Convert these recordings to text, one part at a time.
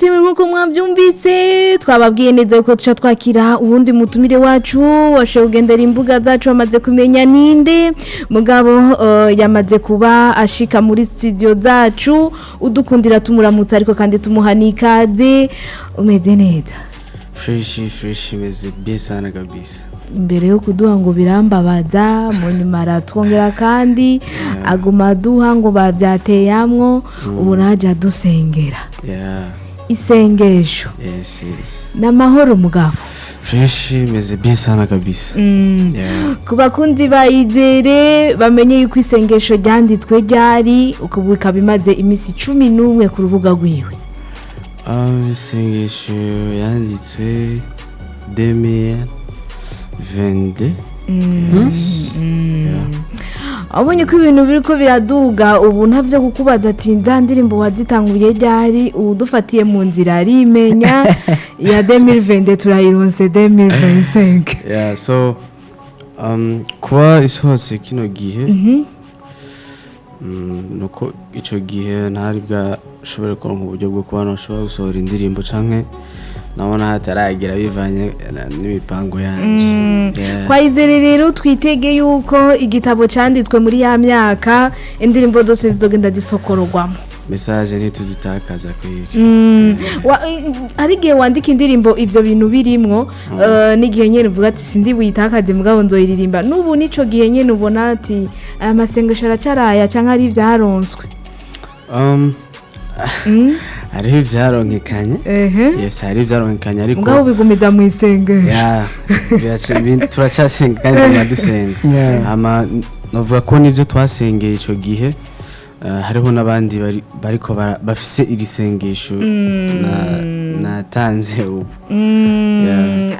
team nkuko mwabyumvise twababwiye neza ko tuca twakira uwundi mutumire wacu washoye kugendera imbuga zacu amaze kumenya ninde mugabo yamaze kuba ashika muri studio zacu udukundira tumuramutsa ariko kandi tumuhanikaze umeze neza fresh meze bien sana kabisa imbere yo kuduha ngo birambabaza mu nyuma aratwongera kandi aguma duha ngo bavyateyamwo ubu naje dusengera Isengesho yes namahoro mugabo fresh meze bien sana kabisa kubakundi ba Izere bamenye yuko Isengesho ryanditswe ryari ukubika bimaze imisi 11 ku rubuga rwiwe Isengesho yanditswe 2022 abonye ko ibintu biriko biraduga ubu ntavyo kukubaza ati ndandirimbo wazitanguye ryari udufatiye mu nzira rimenya ya 2022 turayironse 2025 so kuba isohotse kino gihe nuko ico gihe ntari bwashobora kuronka uburyo bwo kuba nashobora gusohora indirimbo canke nabona hataragira bivanye n'imipango yanje kwa Izere rero twitege yuko igitabo canditswe muri ya myaka indirimbo zose zizogenda zisokororwamo message ntituzitakaza kwiki ari gihe wandika indirimbo ivyo bintu birimwo n'igihe nyene uvuga ati sindi buyitakaze mugabo nzoyiririmba n'ubu nico gihe nyene ubona ati aya masengesho aracaraya canke ari ivyaronswe hariho ivyaronkekanye yes hariho ivyaronkekanye ariko mugabo bigumiza mu Isengesho turacasenga kandi turadusenga ama novuga ko nivyo twasengeye ico gihe hariho nabandi bariko bafise iri sengesho natanze ubu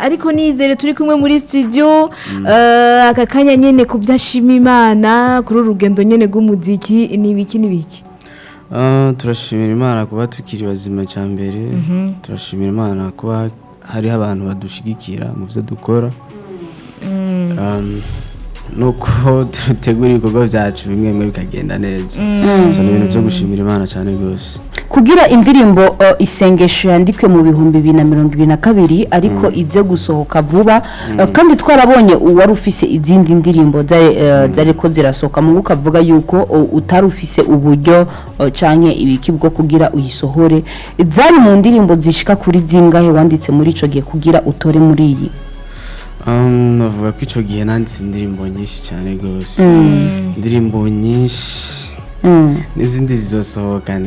ariko nizere turi kumwe muri studio aka kanya nyene kuvyashima Imana kuri urugendo nyene rw'umuziki nibiki turashimira Imana kuba tukiri bazima cyambere turashimira Imana kuba hari abantu badushigikira mu byo dukora nuko dutegura ibikorwa byacu bimwe bikagenda neza cyane ibintu byo gushimira Imana cyane rwose kugira indirimbo Isengesho yandikwe mu 2022 ariko ize gusohoka vuba kandi twarabonye wari ufise izindi ndirimbo zariko zirasohoka mu ukavuga yuko utari ufise uburyo canke ibiki bwo kugira uyisohore zari mu ndirimbo zishika kuri zingahe wanditse muri ico gihe kugira utore muri iyi navuga ko ico gihe nanditse indirimbo nyinshi cyane gose indirimbo nyinshi n'izindi zizosohoka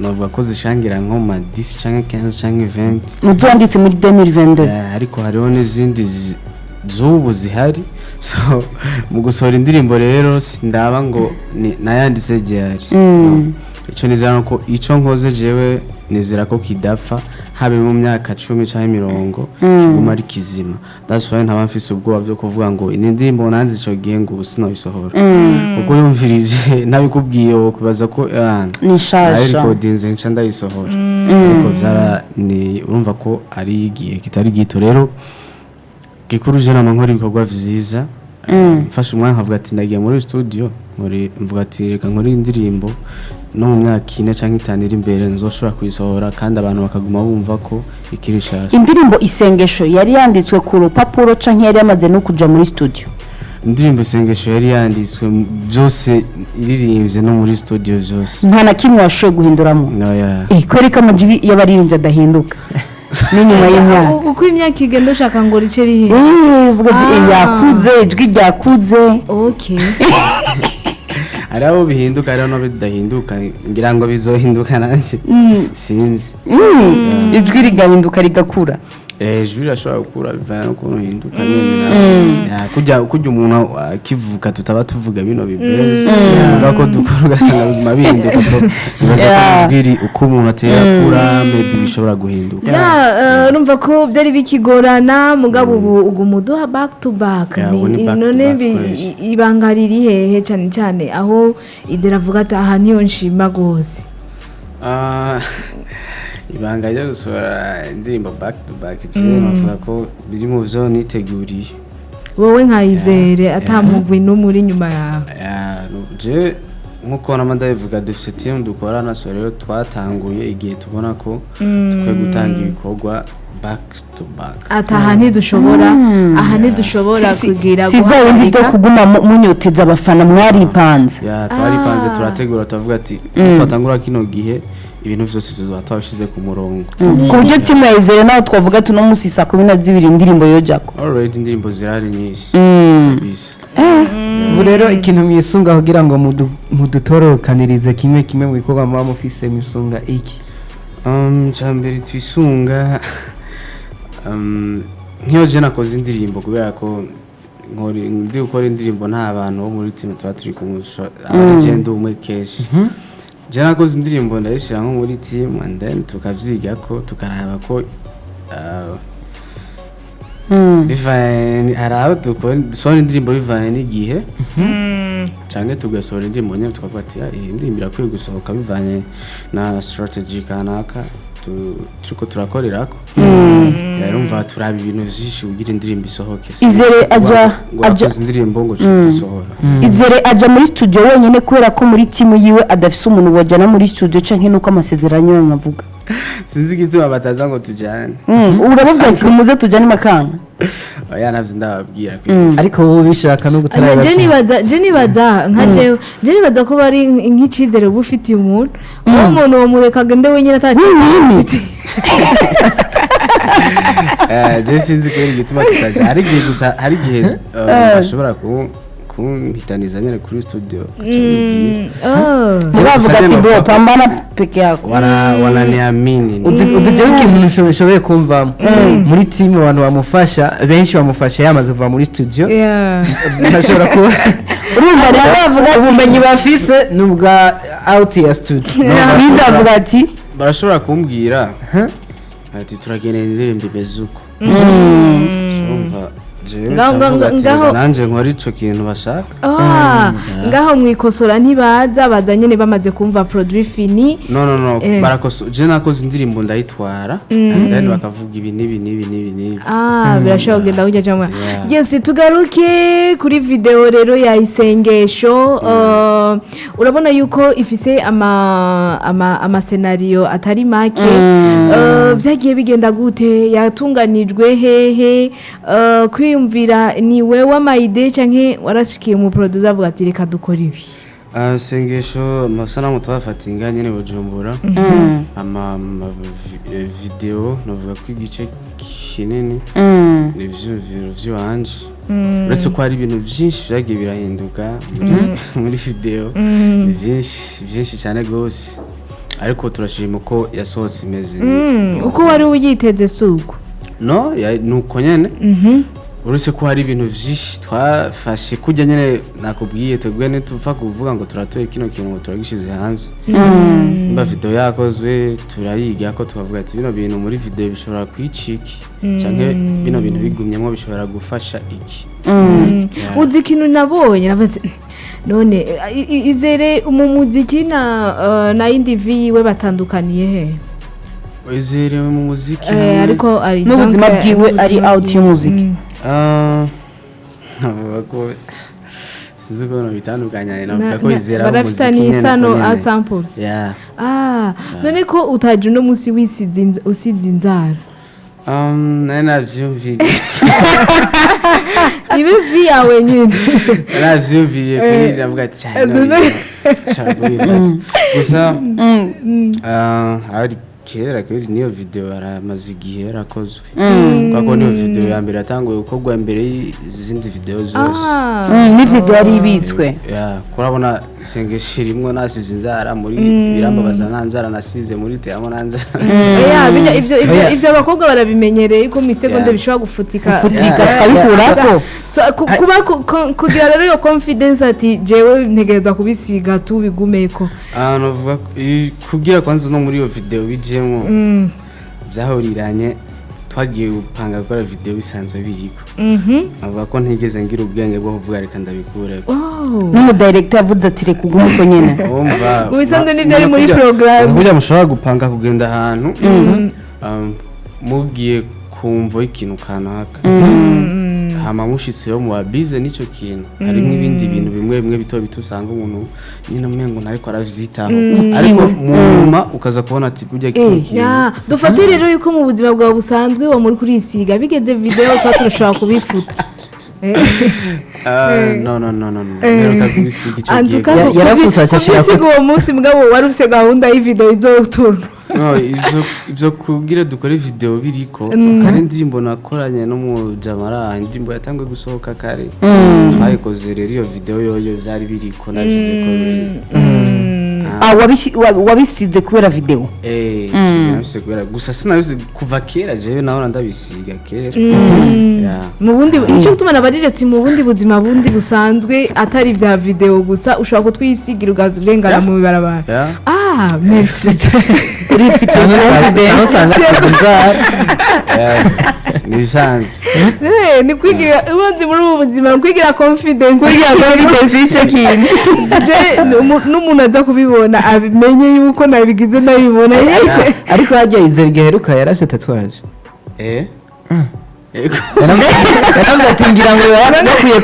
navuga ko zishangira nko ma 10 canke 15 canke 20 muzo wanditse muri 2022 ariko hariho n'izindi zubu zihari so mu gusohora indirimbo rero sindaba ngo nayanditse ryari ico nizera ko ico nkoze jewe nizera ko kidapfa habe mu myaka 10 canke 20 kiguma ari kizima that's why ntaba mfise ubwoba byo kuvuga ngo indirimbo nanze ico gihe ngo sinoyisohora uko yumvirije nabikubwiye kubaza ko nishasha recordings nca ndayisohora ariko vyara ni urumva ko ari igihe kitari gito rero gikuruje n'amankora ibikorwa vyiza mfashe umwanya nkavuga ati ndagiye muri studio mvuga ati reka nkore indirimbo no mu myaka 4 canke 5 iri imbere nzoshobora kuyisohora kandi abantu bakaguma bumva ko ikirishasha indirimbo Isengesho yari yanditswe ku rupapuro canke yari yamaze no kuja muri studio indirimbo Isengesho yari yanditswe byose iririmbye no muri studio byose nta na kimwe washoye guhinduramo kwereka amajwi y'abaririmbye adahinduka n'inyuma y'imyaka uko imyaka igenda ushaka ngo rice rihe uvuga yakuze ijwi ryakuze hari abo bihinduka hari no bidahinduka ngira ngo bizohinduka nanje sinzi ijwi rigahinduka rigakura ijwi rashobora gukura bivana no kuhinduka nyene kujya umuntu akivuka tutaba tuvuga bino bibeze ngako dukora ugasanga biguma bihinduka so bibaza ko ijwi uko umuntu atera kura maybe bishobora guhinduka urumva ko byari bikigorana mugabo ubu ugumuduha back to back none ibangarira hehe cyane aho Izere avuga ati aha niyo nshima gose ibanga ryo gusohora indirimbo back to back bavuga ko biri mu byo niteguriye wowe nka Izere atamugwi no muri nyuma yawe je nkuko n'amadayivuga dufite team dukorana so rero twatanguye igihe tubona ko tukwiye gutanga ibikorwa back to back aha ntidushobora kugira si bya bindi byo kuguma munyoteza abafana mwaripanze twaripanze turategura tuvuga ati twatangura kino gihe ibintu byose tuzaba twabishize ku murongo ku buryo timu ya Izere naho twavuga tuno musi saa 12 indirimbo yojako already indirimbo zirari nyinshi ubu rero ikintu mwisunga kugira ngo mudutorokanirize kimwe mu bikorwa muba mufise mwisunga iki cyambere twisunga nk'iyo je nakoze indirimbo kubera ko ndi gukora indirimbo nta bantu bo muri team tuba turi kumusha abagenda umwe keshi je nakoze indirimbo ndayishira nko muri team and then tukavyiga ko tukaraba ko bivanye haraho dusohora indirimbo bivanye n'igihe canke tugasohora indirimbo nyene tukavuga ati iyi ndirimbo irakwiye gusohoka bivanye na strategy kanaka turiko turakorerako rero mva turaba ibintu vyinshi kugira indirimbo isohoke Izere aja indirimbo ngo dusohora Izere aja muri studio wenyene kubera ko muri team yiwe adafise umuntu wajana muri studio canke nuko amasezerano nkavuga sinzi igituma bataza ngo tujane urababwira ati muze tujane Makanga oya navyo ndababwira ariko wowe bishaka no gutaraba je nibaza ko bari nk'icizere bufitiye umuntu umuntu wo murekaga nde wenyine atacifite je sinzi ko igituma kitaje hari igihe bashobora kumpitaniza nyene kuri studio bavuga ati bro pambana peke yako wananiamini uzijeho ikintu nishoboye kumva muri team abantu bamufasha benshi bamufasha yamaze kuva muri studio ntashobora kuba urumva rero bavuga ubumenyi bafise nubwa out ya studio bidavuga ati barashobora kumbwira ati turagenera indirimbo imeze uko nanje nkora ico kintu bashaka ngaho mwikosora ntibaza baza nyene bamaze kumva produit fini no barakoso je nakoze indirimbo ndayitwara then bakavuga ibi nibi birashobora kugenda kujya jamwe yes tugaruke kuri video rero ya Isengesho urabona yuko ifise ama scenario atari make vyagiye bigenda gute yatunganijwe hehe kwiyumvira ni wewe amayide canke warashikiye mu producer avuga ati reka dukora ibi Isengesho masanamu twafatinga nyene Bujumbura ama video novuga ko igice kinini n'ivyumviro vy'wanje uretse ko hari ibintu vyinshi vyagiye birahinduka muri video vyinshi cyane gose ariko turashima ko yasohotse imeze uko wari uyiteze suko no nuko nyene uretse ko hari ibintu vyinshi twafashe kujya nyene nakubwiye twebwe ntitupfa kuvuga ngo turatoye kino kintu ngo turagishize hanze mba video yakozwe turayiga ko tukavuga ati bino bintu muri video bishobora kwiciki canke bino bintu bigumyemo bishobora gufasha iki uzi ikintu nabonye navuze none Izere mu muziki na indivi we batandukaniye he Izere mu muziki ariko ari n'ubuzima bwiwe ari out y'umuziki sinzi ko bitandukanye navuga ko Izere mu muziki barafitanye isano samples none ko utaje no musi usize inzara navyumviye ibe vi yawe nyine navyumviye kuri navuga ati gusa hari kera kuri niyo video aramaze igihe yarakozwe kako niyo video ya mbere yatanguye gukorwa mbere y'izindi video zose ni video yari ibitswe kurabona Isengesho rimwe nasize inzara muri birambabaza nanzara nasize muri teamo nanzara ivyo abakobwa barabimenyereye ko mu seconde bishobora gufutika tukabikurako kuba kugira rero iyo confidence ati jewe ntegereza kubisiga tubigumeko novuga kugira kwanza no muri iyo video bijemo byahuriranye twagiye gupanga gukora video bisanzwe biriko avuga ko ntigeze ngira ubwenge bwo kuvuga reka ndabikure n'umu director yavuze ati reka ugume nyene ubisanzwe n'ibyo ari muri program burya mushobora gupanga kugenda ahantu mugiye kumva ikintu kanaka hama mushitse yo mu babize n'ico kintu harimo ibindi bintu bimwe bimwe bito bito usanga umuntu nyine umengo ntariko aravyitaho ariko mu nyuma ukaza kubona ati burya kino kintu dufate rero yuko mu buzima bwawe busanzwe wa muri kurisiga bigeze video tuba turashobora kubifuta no rero kabisiga ico gihe yarafusha ashira ko uwo munsi mugabo warufise gahunda y'ivideo izoturwa no ivyo kugira dukore video biriko kandi indirimbo nakoranye no mu jamara indirimbo yatangwe gusohoka kare twayikoze rero iyo video yoyo vyari biriko nagize ko wabisize kubera video nabise kubera gusa sinabise kuva kera jewe naho ndabisiga kera mu bundi icyo gutuma nabarire ati mu bundi buzima bundi busanzwe atari vya video gusa ushobora kutwisigira ugazurengana mu bibarabara merci urifite video usanga kuzara nisanzwe ni kwigira ubundi muri ubu buzima kwigira confidence y'icyo kintu n'umuntu aza kubibona abimenye yuko nabigize nabibona ariko hajya Izere geheruka yarafite tatouage yaravuze ati ngira ngo yarakwiye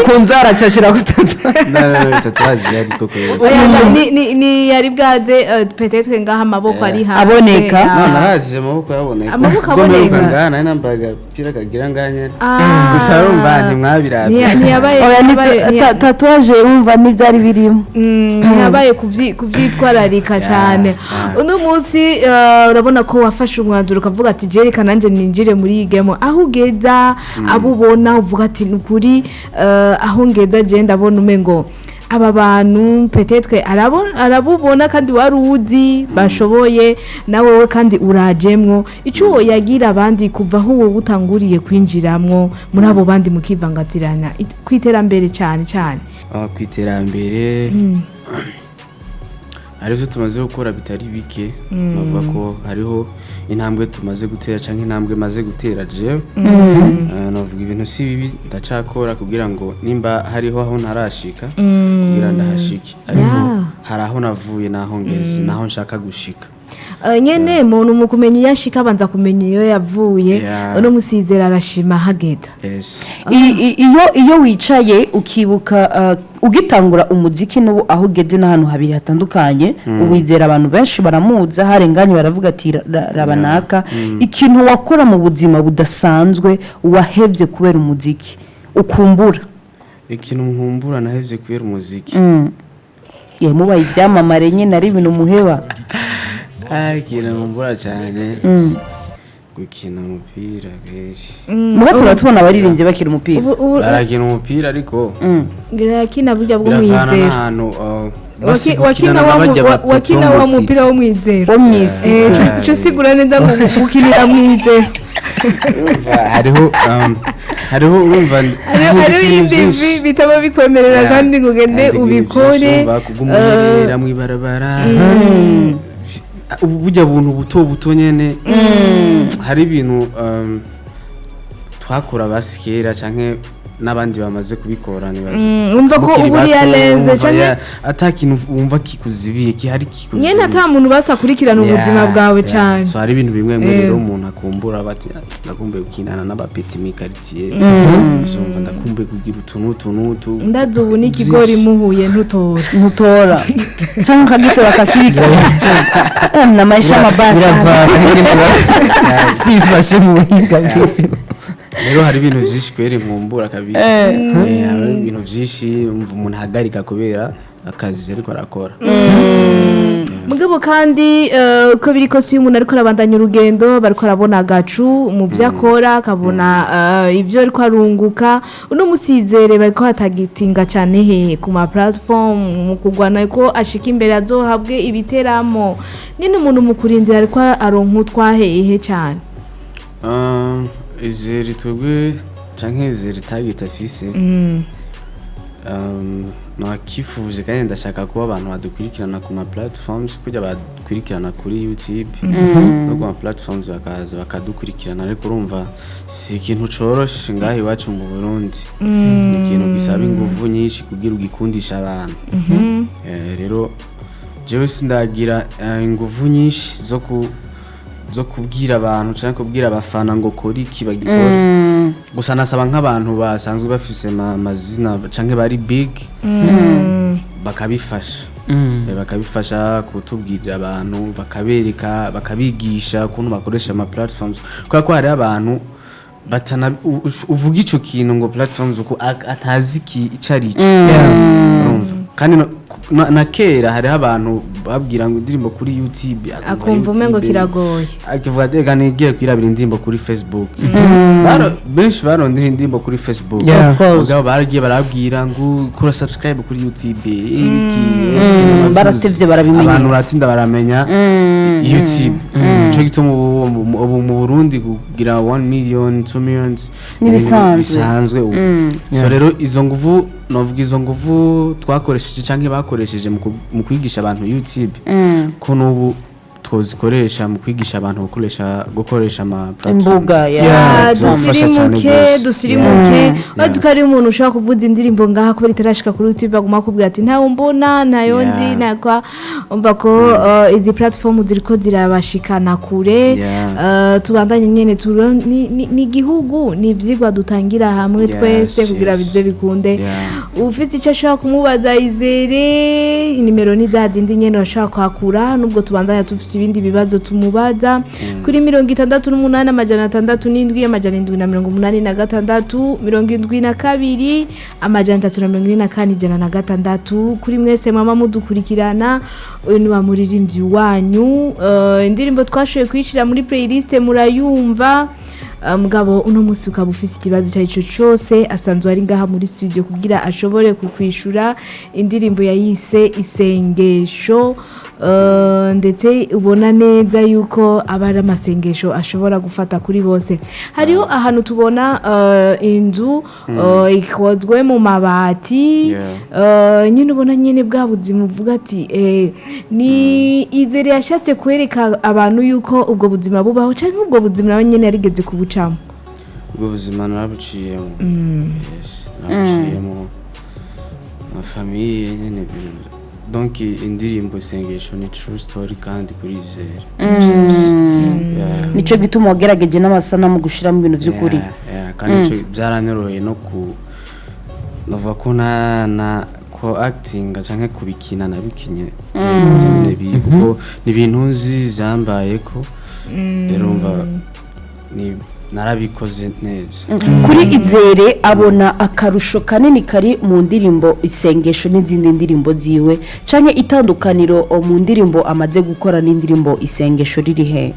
kunzara cyashira tatouage yari koko ni yari bwaze peut-être ngaha amaboko ari hanze aboneka naraje amaboko yaboneka amaboko aboneka ngaha nari nambaye agapira kagira nganye gusa urumva ntimwabirabye ntiyabaye tatouage urumva n'ibyari birimo ntiyabaye kubyitwararika cyane uno munsi urabona ko wafashe umwanzuro ukavuga ati jereka nanjye ninjire muri iyi game aho ugeza abubona uvuga ati nukuri aho ngeza je ndabona umengo aba bantu peut-être arabubona kandi waruzi bashoboye nawe we kandi urajemwo ico yagira abandi kuva aho wowe utanguriye kwinjiramwo muri abo bandi mukivangatirana kwiterambere cyane cyane kwiterambere arivyo tumaze gukora bitari bike bavuga ko hariho intambwe tumaze gutera canke intambwe maze gutera jewe navuga ibintu si bibi ndacakora kugira ngo nimba hariho aho ntarashika kugira ndahashike ariko hari aho navuye naho ngeze naho nshaka gushika nyene muntu mu kumenya yashika abanza kumenya iyo yavuye no musizera arashima hageta iyo wicaye ukibuka ugitangura umuziki n'ubu aho ugeze n'ahantu habiri hatandukanye uwizera abantu benshi baramuza harenganye baravuga ati rabanaka ikintu wakora mu buzima budasanzwe wahevye kubera umuziki ukumbura ikintu nkumbura nahevye kubera umuziki mubaye ivyamamare nyine ari ibintu muheba ikintu nkumbura cyane gukina umupira kenshi muba turatubona abaririmbyi bakina umupira barakina umupira ariko ngirakina burya bwo mwizera wakina wa mupira wo mwizera wo mwisi cyo sigura neza ngo gukinira mwizera hariho urumva hariho ibindi bitaba bikwemerera kandi ngo ugende ubikore kugumurira mu ibarabara burya buntu buto nyene hari ibintu twakora basikera canke n'abandi bamaze kubikora umva ko uburiya neza canke atakintu wumva kikuzibiye kihari kikuzibiye nyene ata muntu basakurikirana ubuzima bwawe cyane so hari ibintu bimwe rero umuntu akumbura bati ndakumbuye gukinana n'abapeti mi quartier ndakumbuye kugira utuntu ndazi ubu n'ikigori muhuye ntutora cyangwa ukagitora kakirika na maisha mabasa byifashe mu buhinga bwinshi rero hari ibintu byinshi kwere nkumbura kabisa ibintu byinshi umuntu ahagarika kubera akazi ariko arakora mugabo kandi ko biri ko si umuntu ariko arabandanya urugendo bariko arabona agacu mu vyakora akabona ivyo ariko arunguka uno musizere bariko hatagitinga cyane he ku ma platform mu kugwana ko ashika imbere azohabwe ibiteramo nyine umuntu mu kurindira ariko aronka utwahehe cyane Izere twebwe canke izere tagita fise nakifuje kandi ndashaka kuba abantu badukurikirana ku ma platforms kujya badukurikirana kuri YouTube no ku ma platforms bakaza bakadukurikirana ariko urumva si ikintu coroshe ngaho iwacu mu Burundi ni ikintu gisaba inguvu nyinshi kugira ugikundisha abantu rero jewe sindagira inguvu nyinshi zo kubwira abantu cyangwa kubwira abafana ngo kora iki bagikora gusa nasaba nk'abantu basanzwe bafise amazina cyangwa bari big bakabifasha bakabifasha kutubwirira abantu bakabereka bakabigisha ukuntu bakoresha ama platforms kubera ko hari abantu uvuga ico kintu ngo platforms uko atazi icari ico urumva kandi na kera hariho abantu babwira ngo indirimbo kuri YouTube akumva umengo kiragoye akivuga ati nigiye kwirabira indirimbo kuri Facebook benshi barondera indirimbo kuri Facebook ubwo baragiye barabwira ngo kura subscribe kuri YouTube ibiki baratevye barabimenya abantu ratinda baramenya YouTube cyo gituma mu Burundi kugira 1 million 2 millions nibisanzwe so rero izo nguvu novuga izo nguvu twakoresheje canke bakoresheje mu kwigisha abantu YouTube ko nubu twozikoresha mu kwigisha abantu gukoresha ama imbuga dusirimuke bazikari umuntu ushaka kuvuza indirimbo ngaha kubera itarashika kuri YouTube aguma kubwira ati ntawo mbona ntayo nzi nakwa umva ko izi platform ziriko zirabashikana kure tubandanye nyene ni igihugu ni ivyigwa dutangira hamwe twese kugira bize bikunde ufite icyo ashaka kumubaza Izere nimero ni zadindi nyene ashaka kwakura nubwo tubandanya tufite ibindi bibazo tumubaza kuri 68 amajana 67 amajana 786 72 amajana 344 kuri mwese mama mudukurikirana uyu ni wa muririmbyi wanyu indirimbo twashoye kwishira muri playlist murayumva mugabo uno musi ukaba ufise ikibazo cyaco cyose asanzwe ari ngaha muri studio kugira ashobore kukwishura indirimbo yayise Isengesho ndetse ubona neza yuko abari amasengesho ashobora gufata kuri bose hariho ahantu tubona inzu ikozwe mu mabati nyine ubona nyine bwa buzima uvuga ati ni Izere yashatse kwereka abantu yuko ubwo buzima bubaho cyangwa ubwo buzima nawe nyine yarigeze kubucamo ubwo buzima narabuciyemo narabuciyemo na famille nyine donc indirimbo Isengesho ni true story kandi kuri Izere nico gituma wagerageje n'amasana mu gushira mu bintu by'ukuri kandi byaranyoroheye no nova ko na ko acting canke kubikina nabikinye kuko ni ibintu nzi zambaye ko rero umva ni narabikoze neza kuri Izere abona akarusho kanini kari mu ndirimbo Isengesho n'izindi ndirimbo ziwe canke itandukaniro mu ndirimbo amaze gukora n'indirimbo Isengesho riri he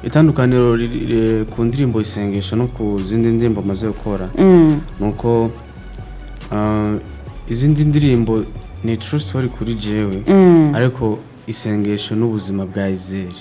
itandukaniro ku ndirimbo Isengesho no ku zindi ndirimbo amaze gukora nuko izindi ndirimbo ni true story kuri jewe ariko Isengesho n'ubuzima bwa Izere